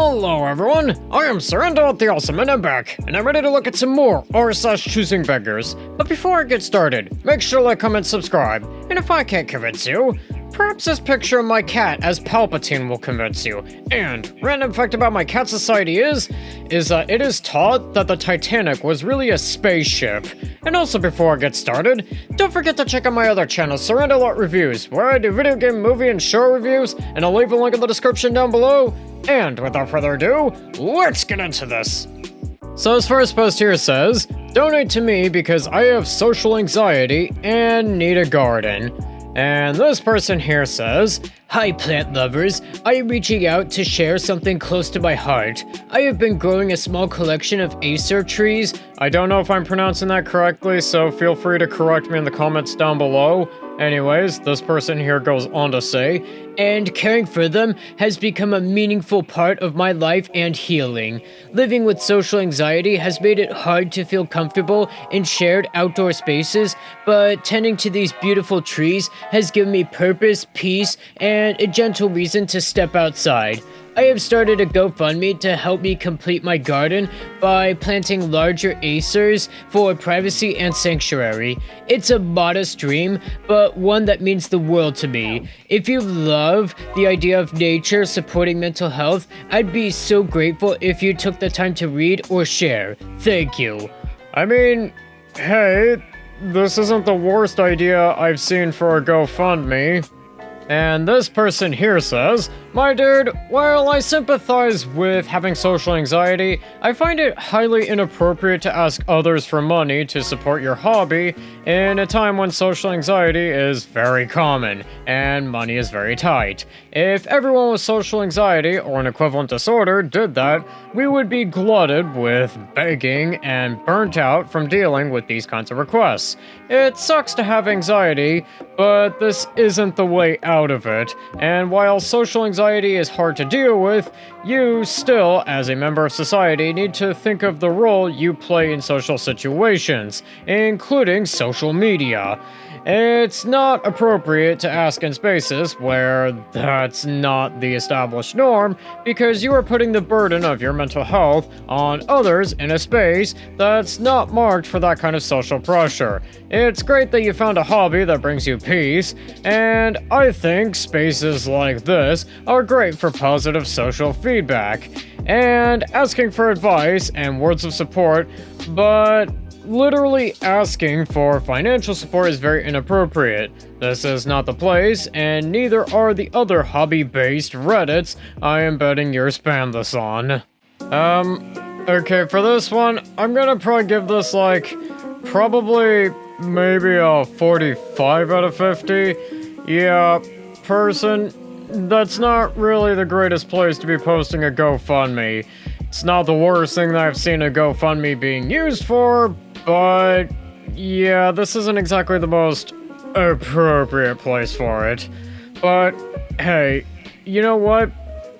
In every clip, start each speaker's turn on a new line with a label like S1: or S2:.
S1: Hello everyone, I am Surrender the Awesome and I'm back, and I'm ready to look at some more r/ChoosingBeggars. But before I get started, make sure to like, comment, subscribe, and if I can't convince you, perhaps this picture of my cat as Palpatine will convince you. And random fact about my cat society is that it is taught that the Titanic was really a spaceship. And also before I get started, don't forget to check out my other channel, Surrender Reviews, where I do video game, movie, and show reviews, and I'll leave a link in the description down below. And without further ado, let's get into this. So this first post here says, donate to me because I have social anxiety and need a garden. And this person here says, hi plant lovers, I am reaching out to share something close to my heart. I have been growing a small collection of Acer trees. I don't know if I'm pronouncing that correctly, so feel free to correct me in the comments down below. Anyways, this person here goes on to say, and caring for them has become a meaningful part of my life and healing. Living with social anxiety has made it hard to feel comfortable in shared outdoor spaces, but tending to these beautiful trees has given me purpose, peace, and a gentle reason to step outside. I have started a GoFundMe to help me complete my garden by planting larger acers for privacy and sanctuary. It's a modest dream, but one that means the world to me. If you love the idea of nature supporting mental health, I'd be so grateful if you took the time to read or share. Thank you. I mean, hey, this isn't the worst idea I've seen for a GoFundMe. And this person here says, my dude, while I sympathize with having social anxiety, I find it highly inappropriate to ask others for money to support your hobby in a time when social anxiety is very common and money is very tight. If everyone with social anxiety or an equivalent disorder did that, we would be glutted with begging and burnt out from dealing with these kinds of requests. It sucks to have anxiety, but this isn't the way out of it, and while social anxiety is hard to deal with, you still, as a member of society, need to think of the role you play in social situations, including social media. It's not appropriate to ask in spaces where that's not the established norm, because you are putting the burden of your mental health on others in a space that's not marked for that kind of social pressure. It's great that you found a hobby that brings you peace, and I think spaces like this are great for positive social feedback, and asking for advice and words of support, but literally asking for financial support is very inappropriate. This is not the place, and neither are the other hobby-based Reddits I am betting you're spam this on. Okay, for this one, I'm gonna probably give this probably maybe a 45 out of 50. Yeah, person, that's not really the greatest place to be posting a GoFundMe. It's not the worst thing that I've seen a GoFundMe being used for, but yeah, this isn't exactly the most appropriate place for it. But hey, you know what?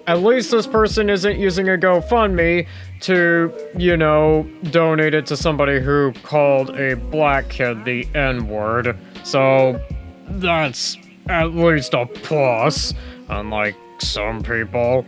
S1: At least this person isn't using a GoFundMe to, donate it to somebody who called a black kid the N-word. So that's at least a plus, unlike some people.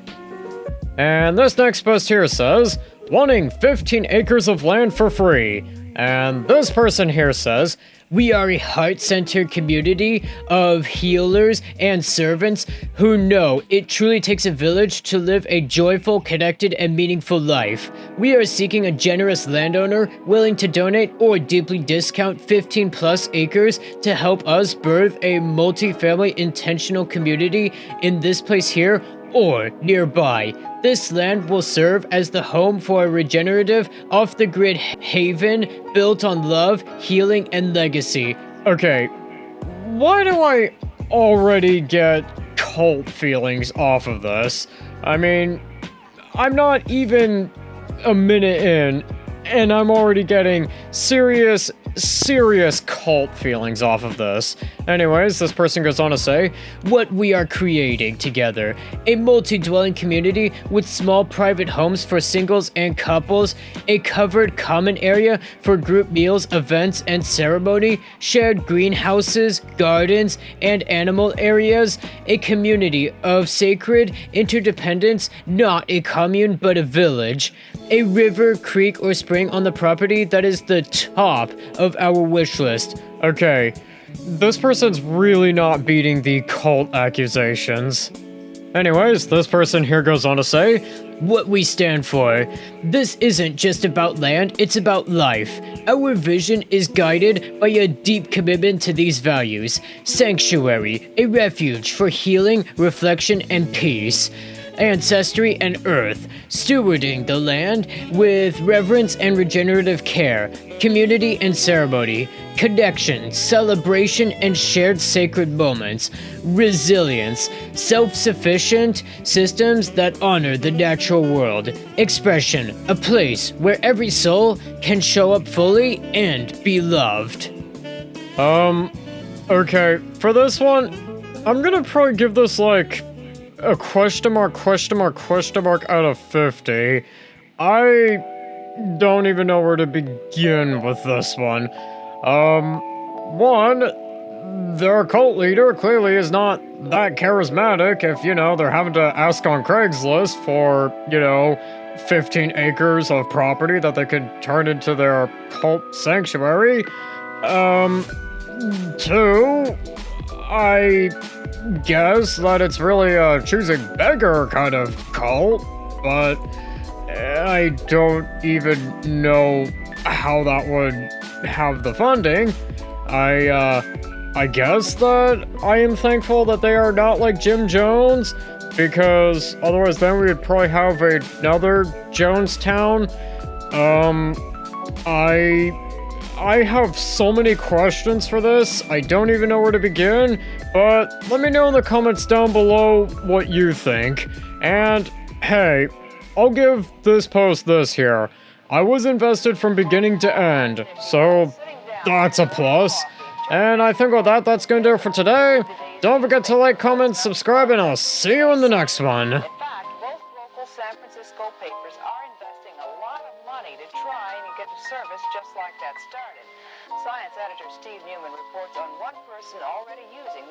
S1: And this next post here says, wanting 15 acres of land for free. And this person here says, we are a heart-centered community of healers and servants who know it truly takes a village to live a joyful, connected, and meaningful life. We are seeking a generous landowner willing to donate or deeply discount 15 plus acres to help us birth a multi-family intentional community in this place here or nearby. This land will serve as the home for a regenerative, off-the-grid haven built on love, healing, and legacy. Okay, why do I already get cult feelings off of this? I mean, I'm not even a minute in, and I'm already getting serious cult feelings off of this. Anyways, this person goes on to say, what we are creating together, a multi-dwelling community with small private homes for singles and couples, a covered common area for group meals, events, and ceremony, shared greenhouses, gardens, and animal areas, a community of sacred interdependence, not a commune but a village, a river, creek, or spring on the property that is the top of our wish list. Okay. This person's really not beating the cult accusations. Anyways, this person here goes on to say, what we stand for. This isn't just about land, it's about life. Our vision is guided by a deep commitment to these values. Sanctuary, a refuge for healing, reflection, and peace. Ancestry and earth, stewarding the land with reverence and regenerative care, community and ceremony, connection, celebration, and shared sacred moments, resilience, self-sufficient systems that honor the natural world, expression, a place where every soul can show up fully and be loved. Okay, for this one, I'm gonna probably give this like a question mark out of 50. I don't even know where to begin with this one. One, their cult leader clearly is not that charismatic if, they're having to ask on Craigslist for, 15 acres of property that they could turn into their cult sanctuary. Two, I guess that it's really a choosing beggar kind of cult, but I don't even know how that would have the funding. I guess that I am thankful that they are not like Jim Jones, because otherwise then we would probably have another Jonestown. I have so many questions for this, I don't even know where to begin, but let me know in the comments down below what you think. And hey, I'll give this post this here. I was invested from beginning to end, so that's a plus. And I think with that, that's going to do it for today. Don't forget to like, comment, subscribe, and I'll see you in the next one.
S2: In fact, most local San Francisco papers are investing a lot of money to try and get a service just like that started. Science editor Steve Newman reports on one person already using the